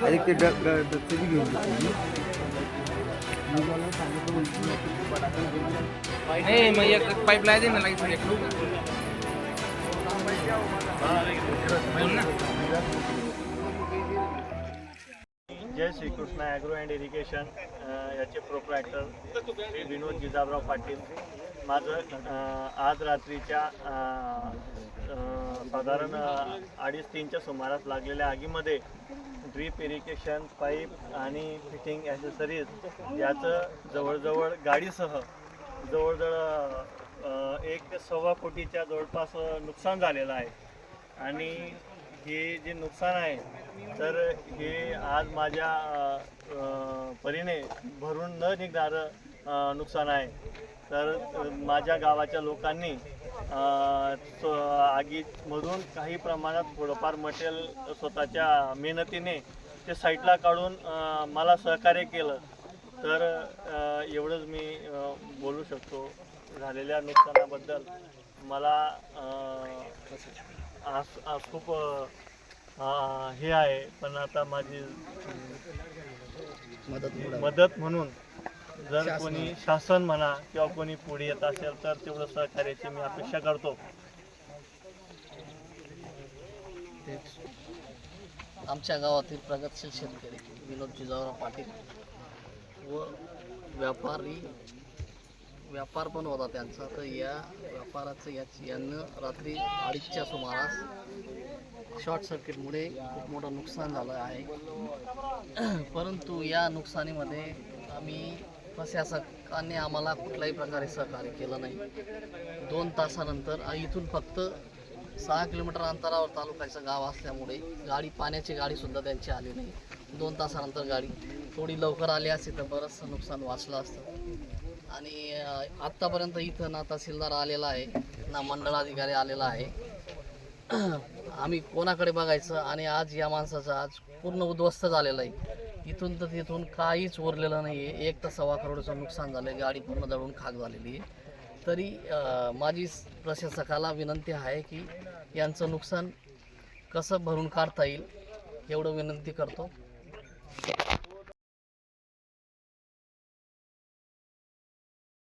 अधिक ते डबचे बी घेऊन नाही मग एक पाईप लाय ना लागेल एक जय श्रीकृष्ण ॲग्रो अँड इरिगेशन याचे प्रोप्रायटर श्री विनोद जिजाबराव पाटील. माझं आज रात्रीच्या साधारण 2:30-3च्या सुमारास लागलेल्या आगीमध्ये ड्रीप इरिगेशन पाईप आणि फिटिंग ॲसेसरीज याचं जवळजवळ गाडीसह जवळजवळ 1 ते 1.25 कोटीच्या जवळपास नुकसान झालेलं आहे. आणि हे जे नुकसान आहे तर हे आज माझ्या परीने भरून न निघणारं नुकसान आहे. तर माझ्या गावाच्या लोकांनी आगीमधून काही प्रमाणात थोडंफार मटेरियल स्वतःच्या मेहनतीने ते साईडला काढून मला सहकार्य केलं. तर एवढंच मी बोलू शकतो. झालेल्या नुकसानाबद्दल मला खूप हे आहे, पण आता माझी मदत म्हणून जर कोणी शासन म्हणा किंवा कोणी पुढे येत असेल तर तेवढं सहकार्याची मी अपेक्षा करतो. आमच्या गावातील प्रगतशील शेतकरी विनोद जिजाबराव पाटील व व्यापार पण होता त्यांचा. तर या व्यापाराचं यांना रात्री 2:30च्या सुमारास शॉर्ट सर्किटमुळे खूप मोठं नुकसान झालं आहे. परंतु या नुकसानीमध्ये आम्ही प्रशासकाने आम्हाला कुठल्याही प्रकारे सहकार्य केलं नाही. 2 तासानंतर इथून फक्त 6 किलोमीटर अंतरावर तालुक्याचं गाव असल्यामुळे पाण्याची गाडीसुद्धा त्यांची आली नाही. 2 तासानंतर गाडी थोडी लवकर आली असती तर बरंचसं नुकसान वाचलं असतं. आणि आत्तापर्यंत इथं ना तहसीलदार आलेला आहे ना मंडळाधिकारी आलेला आहे. आम्ही कोणाकडे बघायचं. आणि आज या माणसाचं आज पूर्ण उद्ध्वस्त झालेलं आहे. इथून तर तिथून काहीच उरलेलं नाही आहे. 1 ते 1.25 करोडचं नुकसान झालं आहे. गाडी पूर्ण जळून खाक झालेली आहे. तरी माझी प्रशासकाला विनंती आहे की यांचं नुकसान कसं भरून काढता येईल एवढं विनंती करतो.